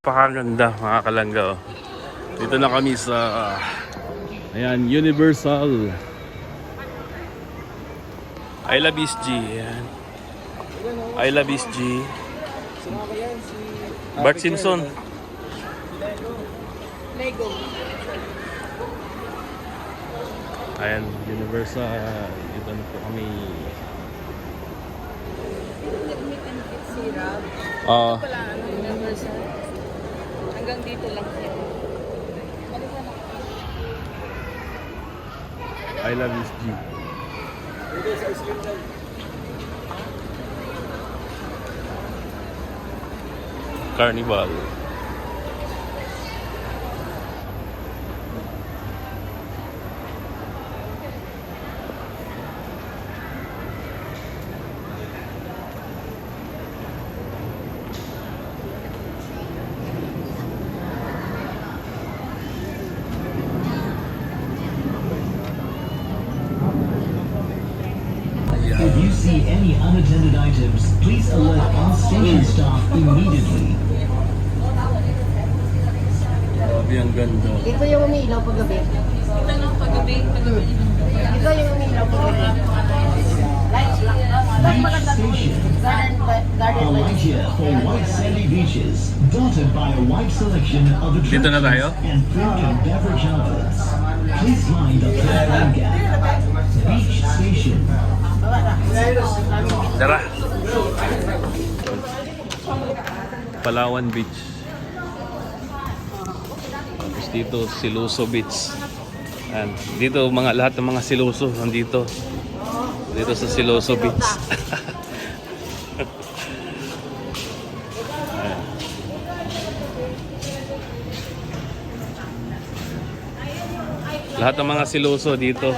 Pakaganda mga kalangga, oh. Dito na kami sa ayan, Universal I Love SG. Ayan. I Love SG. Bart Simpson. Lego. Ayan, Universal. Dito na po kami. Meet and eat syrup. Ah, Wala, Universal. Hanggang dito lang siya. I Love SG. Carnival. If you see any unattended items, please alert all station staff immediately. Grabe, ang ganda. Dito yung umiilaw paggabi. Ito lang paggabi. Dito yung umiilaw paggabi. Lights lang. Mas maganda doon. Garden lights. Alightia for white sandy beaches, dotted by a wide selection of Dito na tayo? attractions and food and beverage outlets. Please mind the platform gap. Beach station. Tara. Palawan Beach. Tapos dito, Siloso Beach. And dito, lahat ng mga Siloso nandito. Dito sa Siloso Beach. Ayan. Lahat ng mga Siloso dito.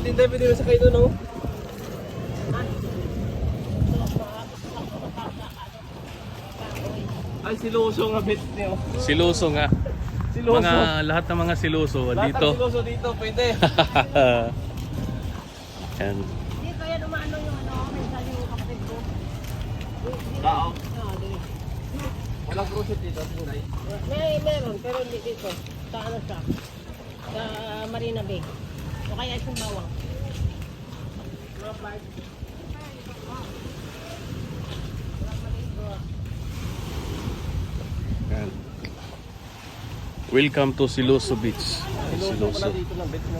Hindi, pwede mo sa kayo doon, no? Ay, siloso nga bit niyo. Siloso nga. Siloso. Lahat ng mga Siloso Lahat dito. ng siloso dito, pwede. Yan. Dito yan umaano yung mental yung kapatid ko. Tao. Di. Walang cruise dito, tunay. Meron, pero hindi dito. Sa ano siya? Sa Marina Bay. O kaya isang bawang. Yan. Welcome to Siloso Beach. Siloso pala dito ng bit mo.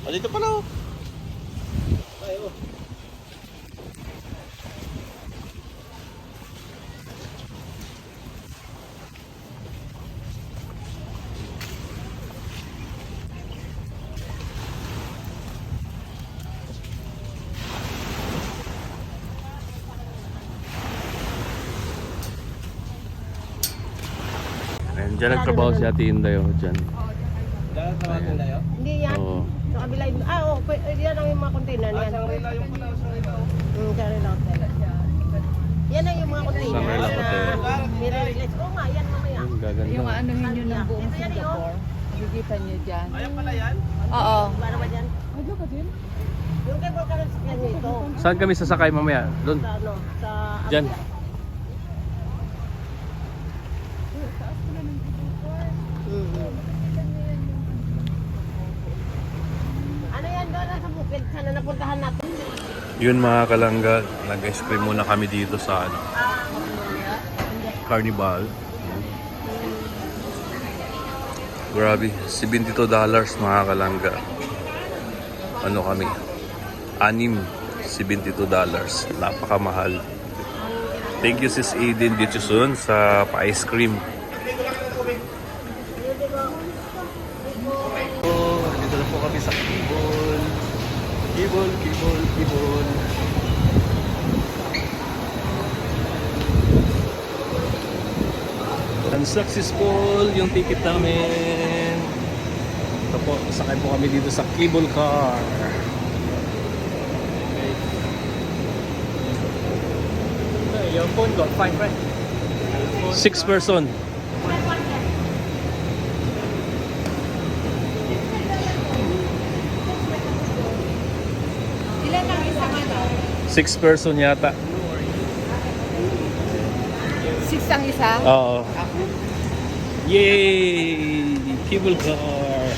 Ah, dito pala, oh. Ay, oh. Ayan, dyan nagtrabaho si Ate Inday, oh, dyan. Diyan ang tawagin tayo. Hindi yan. Oo. Sa kabila yung... yan ang yung mga container Ah, yan. Shangri-La yung pala, Shangri-La, oh. Shangri-La Hotel. Yan ang yung mga container. Shangri-La Hotel. Nire-release. Oo nga, yan mamaya. Ang gaganda. Yung anuhin nyo ng buong Ito yan yun. Singapore. Makikita nyo dyan. Ayan pala yan. Oo. Para ba dyan? Ano ka din? Yung kay Volcano yan ito. Saan kami sasakay mamaya? Doon. Sa ano? Sa... Dyan. Ano yan doon sa bukid? Sana napuntahan natin. Yun mga kalangga, nag-ice cream muna kami dito sa ano, Carnival. Grabe, $72 mga kalangga. Ano kami? $72. Napakamahal. Thank you Sis Aiden Ditchuson sa pa-ice cream. Dito na po kami sa Kibol. Kibol. Unsuccessful yung ticket namin. Ito po, sakay po kami dito sa cable car. Your phone got fine, right? 6 person. 6 person yata. 6 ang isa? Oo. Yay! Cable car!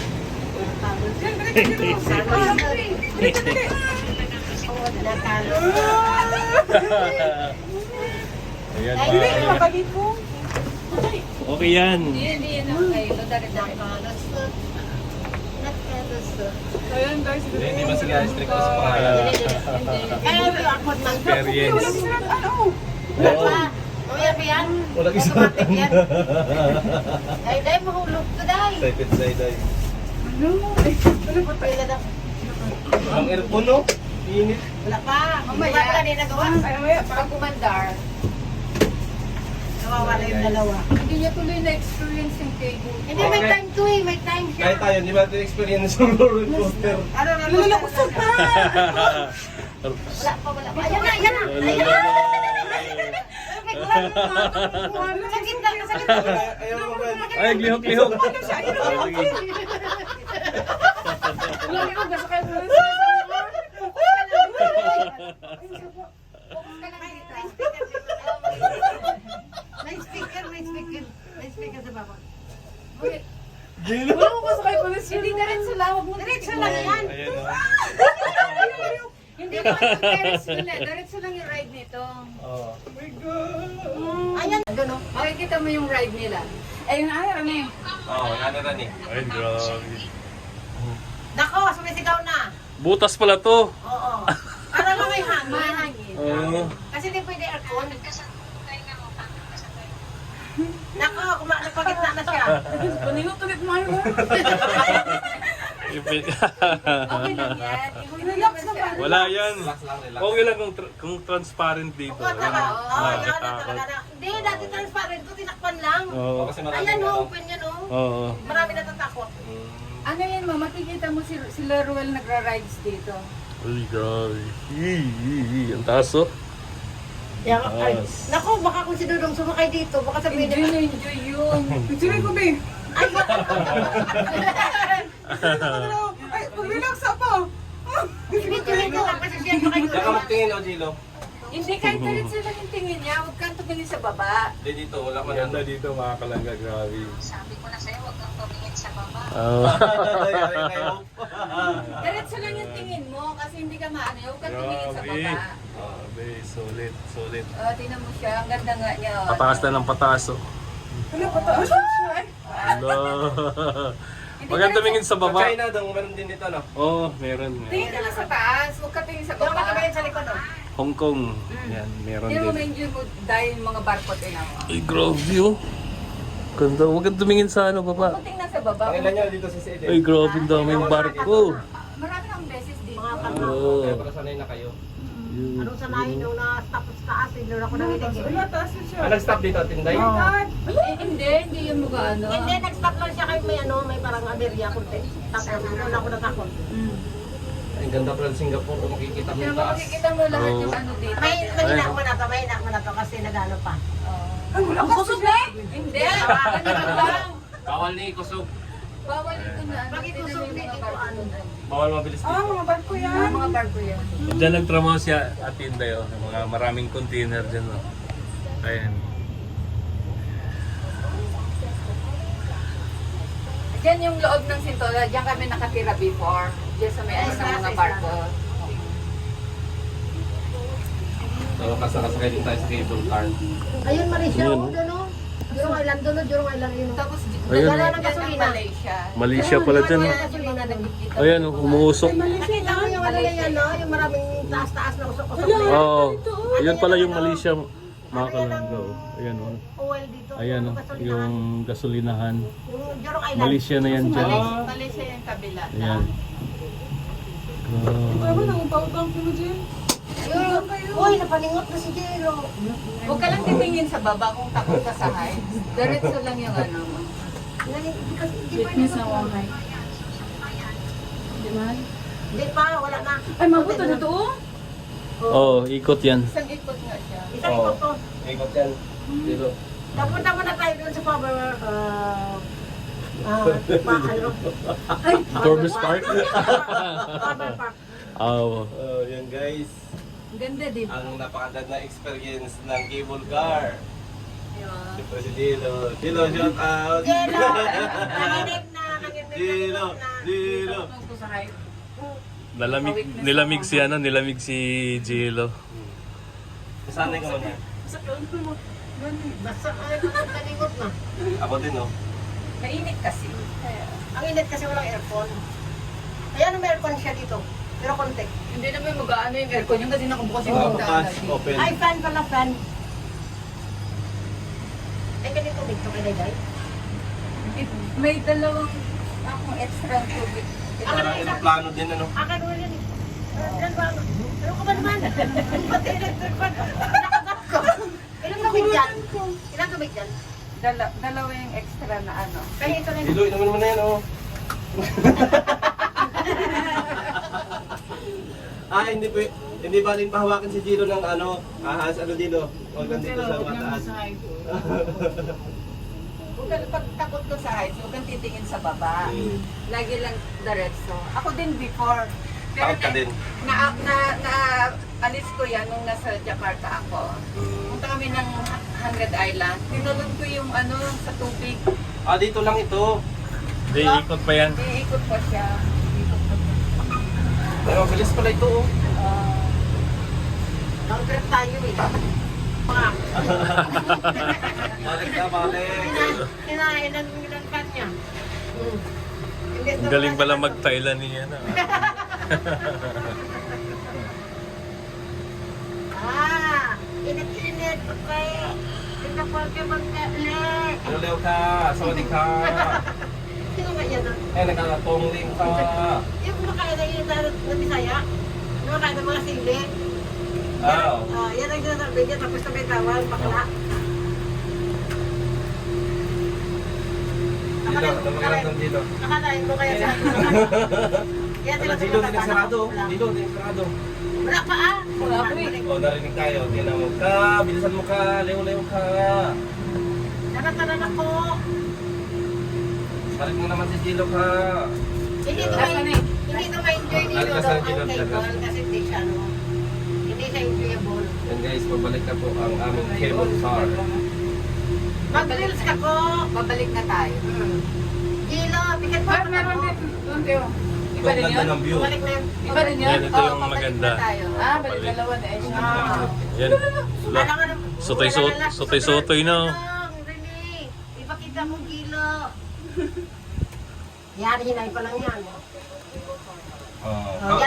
Ayan, Mabagit mo. okay yan. Hindi yan ang kayo. Dari-dari. Ayan guys. Hindi ba sila strict sa pangalan? Experience. Oo. Mamaya pa yan. Walang isa. Automatic yan. Day, mahulog ka, day. Excited side ay. Pila daw. Ang aircon no? Init. Wala pa. Mamaya pa din nagawa. Pag kumandar, Nawawala yung dalawa. hindi niya tuloy na-experience yung cable. Hindi, may time to eh. May time siya. Kahit tayo, hindi ba natin experience yung roller coaster? Ano, lulukusog pa. Wala pa. Ayan na. Ayan na. Sakit na. Ayaw mo ba? Ay, lihok-lihok. May speaker sa baba. Hindi diretso lang. Huwag mo Diretso lang yan. Ayan, Hindi mo diretso lang. Diretso lang yung ride nito. Oo. Ayan. Doon o. Makikita mo yung ride nila. Eh, yung ayaw na eh. Oo, ano na ni? Ay, grabe. Nako, sumisigaw na. Butas pala to. Oo. Para na may hangin. May hangin. Oo. Kasi hindi pwede aircon. Nako, napagitna na siya. Paninutulit mo yun. Okay lang yan. Relax naman. Wala yan. Relax lang, relax. Okay lang kung transparent dito. Oo, tama. Oo, yan na Nakakatakot. talaga na. Hindi, dati transparent to, tinakpan lang. Oo. Kasi marami Ayan o, ano. open yan o. Oo. Marami natatakot. Ano yan ma? Makikita mo sila Ruel nagra-rides dito. Uy, grabe. Ang taas oh. Yan, ay, Yes. nako, baka kung si Dudong sumakay dito, baka sabihin Enjoy niya, na enjoy yun. Enjoy ko, babe. ay, Ay, pag-relax ako. Video-video lang kasi siya makay Diyan ka magtingin o, Gilo? Hindi, kahit diretso lang yung tingin niya. Huwag kang tumingin sa baba. Hindi dito, wala man Maganda ano. dito mga kalangga, grabe. Sabi ko na sa'yo, huwag kang tumingin sa baba. Yari kayo. Diretso lang yung tingin mo kasi hindi ka maano. Huwag kang tumingin sa Grabe. baba. Grabe, sulit, sulit. Tingnan mo siya. Ang ganda nga niya. Pataas na ng pataas oh. Ano, pataas siya. Hello. Maganda tumingin sa Sa baba. China, daw meron din dito, no? Oo, meron. Tingin ka lang sa taas. Huwag ka tingin sa Yung baba. katabi sa likod o. Hong Kong. Yan, meron Hindi mo din. ma-enjoy mo dahil yung mga barko tingnan mo. Ay, grabe oh. Ganda. Huwag kang tumingin sa ano, baba. Kung tingnan sa baba. Pangilan niya dito si Sede. Ay, grabe, ang daming barko. Marami kang beses dito. Mga kanto. Oo. Kaya para sanay na kayo. Anong sanayin nung na-stop sa taas, hindi ako nanginig eh. Wala, taas na siya. Ah, nag-stop dito, Tinday? Hindi yung mga ano. Hindi, nag-stop lang siya kay may ano, may parang aberya kunti. Tapos doon ako natakot. Ang ganda pala ng Singapore, kung makikita mo Kaya yung taas. makikita mo lahat yung ano dito. Mahina mo na to kasi nag-ano pa. Ay, wala ka siya. Hindi. Ganyan lang. Bawal ni Kusog. Bawal ito na ano. Bakit tingnan mo usog yung din mga ito barko ano? doon. Bawal mabilis Ah, dito. mga barko yan. Mga barko yan. Diyan nagtrabaho siya at Inday oh. Mga maraming container dyan oh. Ayan. Diyan yung loob ng Sintola, diyan kami nakatira before. Diyan sa may ano ng mga barko. So, kasakasakay din tayo sa cable car. Ayun, Marisha, Ayun, oh, doon oh. Jurong Island, doon oh, Jurong Island yun. oh. Tapos Ayun. wala ng gasolina. Malaysia. Malaysia pala dyan oh. Gasolina nagkikita. Ayan oh, umuusok. Nakita mo yung ano yan, no? Yung maraming taas-taas na usok-usok na yan. Oo. Ayun pala yung Malaysia mga kalangga oh. Ayan oh. Oil dito. Ayan oh, yung gasolinahan. Yung Jurong Island. Malaysia na yan dyan. Malaysia yung kabila. Ayan. Tama na, upaw-upaw ko mo dyan. Uy, napalingot na si Jero. Huwag ka lang titingin sa baba kung takot ka sa heights. Diretso lang yung ano mo. Hindi pwede ko. Hindi pa, wala na. Ay, mabuto na to. Oh, ikot yan. Isang ikot nga siya. Isang ikot to. Ikot yan. Dito. Napunta mo na tayo doon sa Power, ano, Tourist Park? Power Park. Oh, Yan guys. Ang ganda, di ba? Ang napakaganda experience ng cable car. Diba? Siyempre si Dilo. Dilo, shout out! Jelo! Nanginig na, nanginig Dilo! na. Dilo! nilamig si nilamig si Jello. Nasanay ka muna. Basta ay nakalingot na. Ako din, oh. Mainit kasi. Ang init kasi walang aircon. Kaya may aircon siya dito. Pero konti. Hindi naman mag-aano yung aircon yung kasi nakabukas yung Bukas, bintana. open. Ay, fan pala, fan. Ay, ganito dito kay Dayday. May dalawang akong extra tubig. Parang aeroplano din, ano? Akin mo yan eh. Ilan ba? Ano ka ba naman? Pati electric fan. Nakagat ko. Ilang tubig dyan? Ilang tubig dyan? Dalawa yung extra na ano. Kaya ito rin. Dilo, inaman mo na yan, oh. Hindi baling pahawakin si Gino ng ano, ahas, ano dito. Huwag nandito sa mataas. Pag takot ko sa heights, huwag kang titingin sa baba. Lagi lang diretso. Ako din before. Takot ka din? Alis ko yan nung nasa Jakarta ako. Punta kami ng 100 Island. Tinulog ko yung ano sa tubig. Ah, dito lang ito. Hindi, ikot pa yan. Iikot pa siya. Pero bilis pala ito, oh. Long trip tayo eh. Balik na, balik. Hinahin ang fan niya. Ang galing pala mag-Thailand niya na. Init-init. Okay. Ito po kayo magkalit. Lulaw ka, sawadik ka. Sino nga yan? Eh, nagkakatongling ka. Yung kumakain na yun na Bisaya. Kumakain ng mga sili. Ah, Yan ang sinasabi niya. Tapos na may tawag, bakla. dito, namagarang dito. Nakalain mo kaya sa yan Wala, dito, din sarado. Dito, din sarado. Wala pa ah. Wala po eh. O, narinig tayo. Tingnan mo ka, bilisan mo ka, lew-lew ka. Nakatanan ako. Balik mo naman si Gilo ka. Hindi ko ma-enjoy dito Lagkas daw ang ang Gino, cable lagkas. kasi hindi siya no. Hindi siya enjoyable. Yan guys, pabalik na po ang aming cable car. Mag-reels ka ko. Babalik na tayo. Gilo, pikat mo Meron ako. din. Doon tayo. Iba Ang rin ganda yun? ng view. Balik na yun. Iba rin yun? Yan, ito yung babalik maganda. na tayo. Balik dalawa na eh siya. Yan. Alangan ng... Sotoy-sotoy na. Rene, ipakita mo Gilo. Yan, hinay pa lang yan. Yan.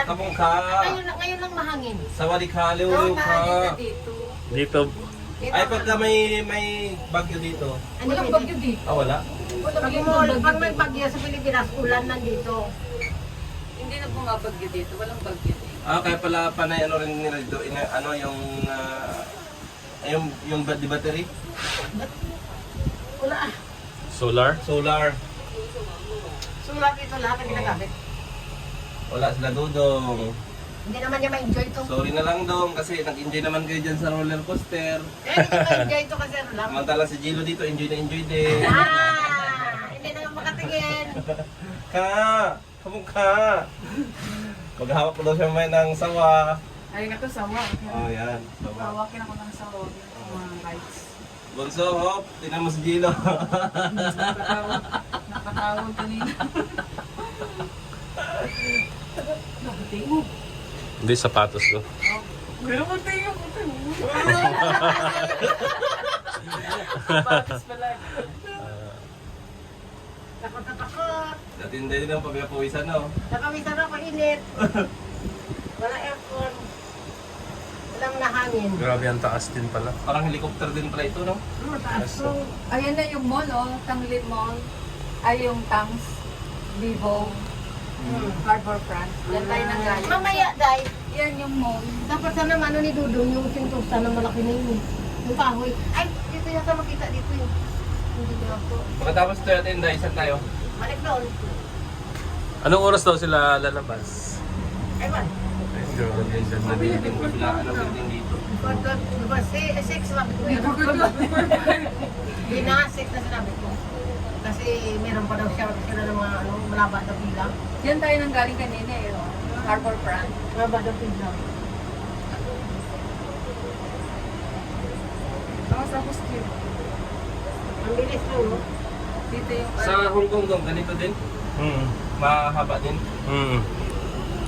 Kapong ka. Ngayon lang mahangin. Sawali ka, Oo, lew-lew nahagin ka. na dito. Dito, Ay, pagka may bagyo dito. Walang bagyo dito. Ah, wala? Pag may bagyo sa Pilipinas, ulan nandito. Hindi na bumabagyo dito. Walang bagyo dito. Ah, kaya pala panay ano rin nila dito, ano yung battery? Wala ah. solar. Solar. Sulat dito lahat ang ginagamit. Wala sila dudong. Hindi naman niya ma-enjoy ito. Sorry na lang dong kasi nag-enjoy naman kayo dyan sa roller coaster. Hindi niya ma-enjoy ito kasi ano lang. Samantala si Gilo dito, enjoy na enjoy din. Hindi na nga makatingin. Ka! Kamong ka! Maghahawak ko daw siya may ng sawa. Ay, nato sawa. Oh, yan. Sawa. Tawakin ako ng sawa. Mga lights. Bunso, hop! Tinan mo si Gilo. Nakatawag kanina. Nakatingog. Hindi, sapatos ko. Pero kung tingog ko ito. Batis pala. Takot na takot. Natinday din ang pagkapawisan, no? Nakawisan ako init. Wala aircon. Walang nahangin. Grabe ang taas din pala. Parang helicopter din pala ito, no? Mataas ko. Ayan na yung mall, oh. Tanglin Mall. Ay, yung Tangs. Vivo. Harbor France. Yan tayo nang galing. Mamaya, Day. Yan yung mall. Dapat sana ano ni Dudong, yung sintusa na malaki na yun. Yung kahoy. Ay, dito yata makita dito yun. Hindi na ako. Pagkatapos ito natin, Inday, saan tayo? Balik doon. Anong oras daw sila lalabas? Ewan. Sabi natin kung sila ano building dito. Diba, 6 lang po yun. Hindi na, 6 na sinabi ko. Kasi meron pa daw siya sila ng mga malaba na pila. Yan tayo nang galing kanina, eh. Oh. Harbor Front. Maba daw pizza. Tapos cute. Ang bilis lang, no? Dito yung Sa Hong Kong dong, ganito din. Mm. Mahaba din. Mm.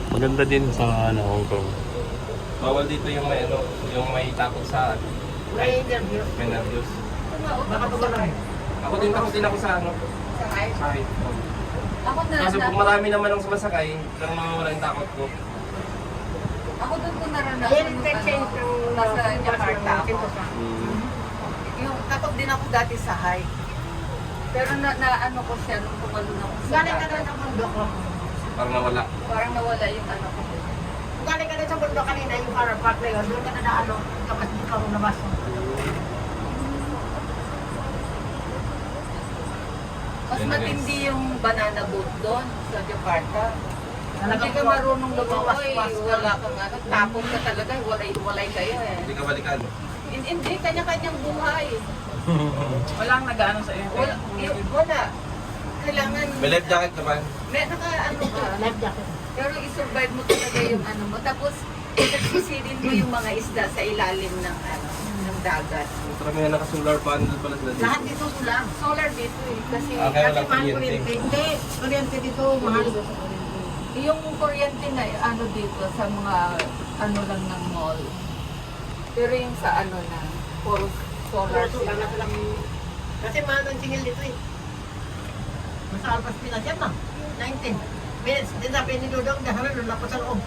Maganda din sa Hong Kong. Bawal dito yung may ano, yung may takot sa May interview. may nervyos. Baka tumalang. Ako din ako sa ano, sa height. sa height. Ako na, Kasi pag marami naman ang sumasakay, parang mawawala yung takot ko. ako doon ko naranasan Ayan, yung interchange ano, ng nasa Jakarta ako. Mm. Yung takot din ako dati sa height. Pero na ano ko siya nung tumalun ako sa Galing ka doon sa bundok, no? Parang nawala. Parang nawala yung ano ko. Galing ka doon sa bundok kanina, yung car park na yun. Doon ka na ano, kapag di ka lumabas. Mas Yun na, guys. matindi yung banana boat doon sa Jakarta. Hindi Talagang ka marunong lumawas, lumawas. wala kang ano, tapon ka talaga, walay kayo eh. Hindi ka balikan. Hindi, kanya-kanyang buhay. Walang nag-ano sa iyo. Wala. Kailangan, May life jacket naman. may naka ano ka, Life jacket. pero i-survive mo talaga yung ano mo. Tapos, sisilin mo yung mga isda sa ilalim ng ano, ng dagat. Marami na naka-solar panel pala sila dito. Lahat dito sulang. Solar dito eh, kasi Kaya Kasi wala mahal kuryente. kuryente. Hindi, kuryente dito, mahal. yung kuryente na ano dito sa mga ano lang ng mall. Pero yung sa ano na, puro solar Sulang sila. na sulang. Kasi mahal ang singil dito eh. Nasa Alpas Pinas yan na. 19 minutes. Din sabi ni Dudong, dahanan, nung ako sa loob.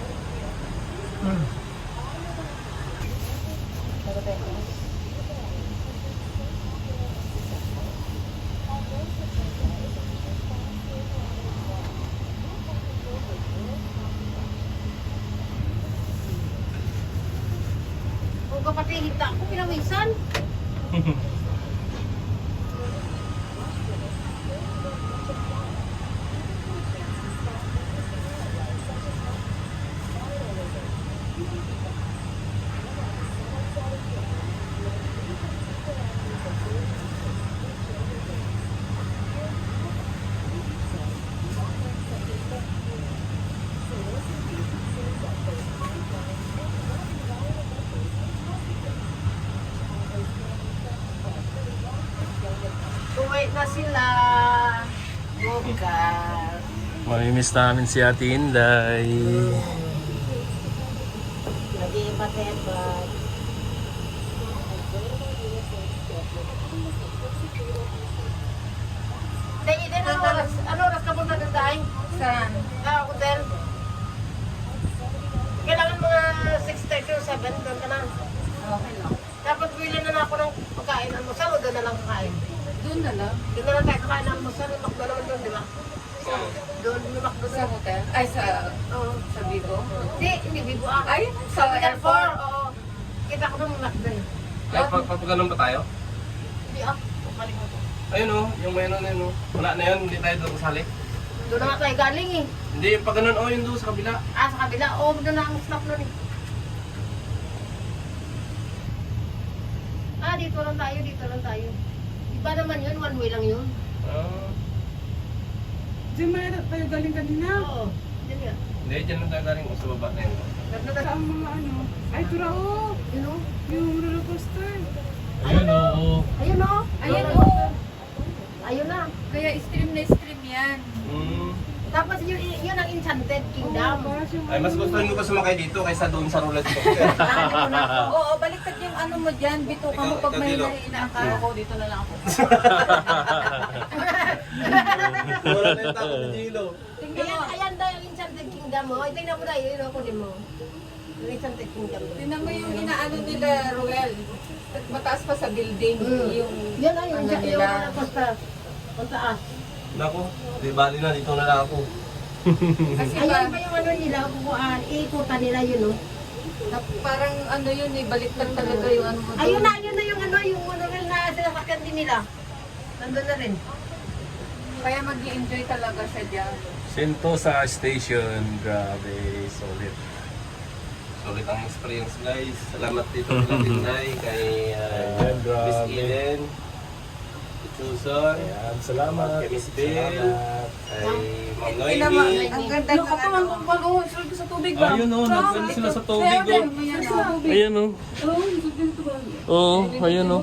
Kung kapatid, hita ko, pinawisan. Uwi na sila. Bukas. Mamimiss namin si Ate Inday. Nag-iibat-ibat. Dahil din ano oras ka punta doon tayo? Saan? Hotel. Kailangan mga 6:30 or 7 doon ka na. Okay lang. Tapos bili na ako ng pagkain almusal o doon na lang kakain. Doon na lang. Doon na lang tayo kakain almusal. May makdo naman doon, di ba? Doon, may makdo Sa doon. hotel? Ay, sa Vigo? Hindi, Bibo ah. Ay, Sa sa Hotel 4, airport. oo. Kita ko doon may makdo eh. Ay, papaganon ba tayo? Hindi ah, kalimutan ko. Ayun o, yung may ano na yun o. Wala na yun, hindi tayo doon kasali. Doon na nga tayo galing eh. Hindi, pag ganun o, yun doon sa kabila. Ah, sa kabila. Oo, doon na ang stop nun eh. Ah, dito lang tayo, dito lang tayo. Iba naman yun, one way lang yun. Ah, Diyan may tayo galing kanina. Oo, yun nga. hindi, dyan lang tayo galing o sa baba na yun. Ganda Sa ang mga ano. Ay, tura oh. Yun o. Yung roller coaster. Ayun oo. Ayun o. Ayun, oo. Ayun na. Kaya stream na stream yan. Hmm. Tapos yun ang Enchanted Kingdom. Para siyang Ay, mas gusto ko pa sumakay dito kaysa doon sa roulette coaster. Oo, baliktad yung ano mo dyan. Bito ka mo Ikaw, pag may Dilo. inaakala ko. Dito na lang ako. Wala na yung takot ni Gilo. Tingnan Ayan, mo. ayan daw yung Enchanted Kingdom mo. Ay, tingnan mo na yun. Ako din mo. Yung Enchanted Kingdom. Tingnan mo yung inaano nila, Ruel. Mataas pa sa building. Yung Yan ay, yung ano yung nila. basta. Ang taas. Naku, di bali na, dito na lang ako. Kasi Ayan pa yung ano nila, kukuhaan, ikutan nila yun, no? parang ano yun eh, baliktad talaga yung ano mo. Ayun na yung ano, yung monorail na sinasakyan din nila. Nandun na rin. Kaya mag-i-enjoy talaga siya dyan. Sentosa Station. Grabe, solid. Sulit ang experience guys. Salamat dito kay Tinday, kay Ayan, Miss grabe. Eden. Susan. Ayan, salamat. Kay Miss Bill. Kay Ma'am Pinama, Noemi. ang ganda ng ano. Sulod sa tubig ba? Ayun oh, nagano sila sa tubig oh. Ayan oh. Oo, ayan oh.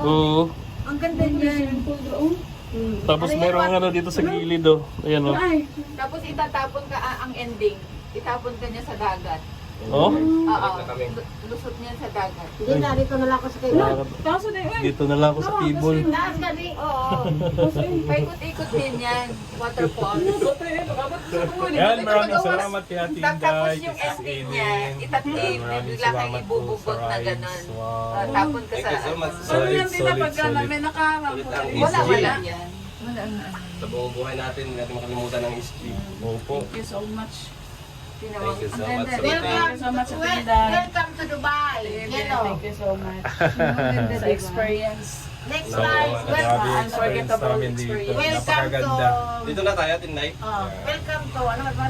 Oo. Ang ganda niyan. Tapos merong ano dito sa gilid oh. Ayan oh. Tapos itatapon ka ang ending. Itapon ka niya sa dagat. Oh? Oo. Lusot niya sa dagat. Hindi na, dito na lang ako sa kayo. Kaso na yun. Dito na lang ako sa table. Taas ka di. Oo. Paikot-ikot din yan. Waterfall. Yan, maraming salamat kay Ate Tapos Inday. yung kay Sis ending niya, Eden. itatip, Maraming bigla kang salamat po ibubugot sa na rides. gano'n. Wow. Tapon ka Thank you so much. sa... Ano Solid, yan din na solid, pagka solid. may nakaharap? Sulit ang Wala, SG. wala yan. Wala na. Sa buong buhay natin, hindi natin makalimutan ang SG. Opo. Thank you so much. Tinawag. Thank you so Ang much. ganda. Thank you so much, Ate Inday. Welcome to Dubai. Yan o. Thank you so much. Ang ganda, Sa diba? experience. Next So, time, grabe welcome. yung experience namin dito. experience. Welcome to... Napakaganda. Dito na tayo, Tinday. Welcome to, ano ba?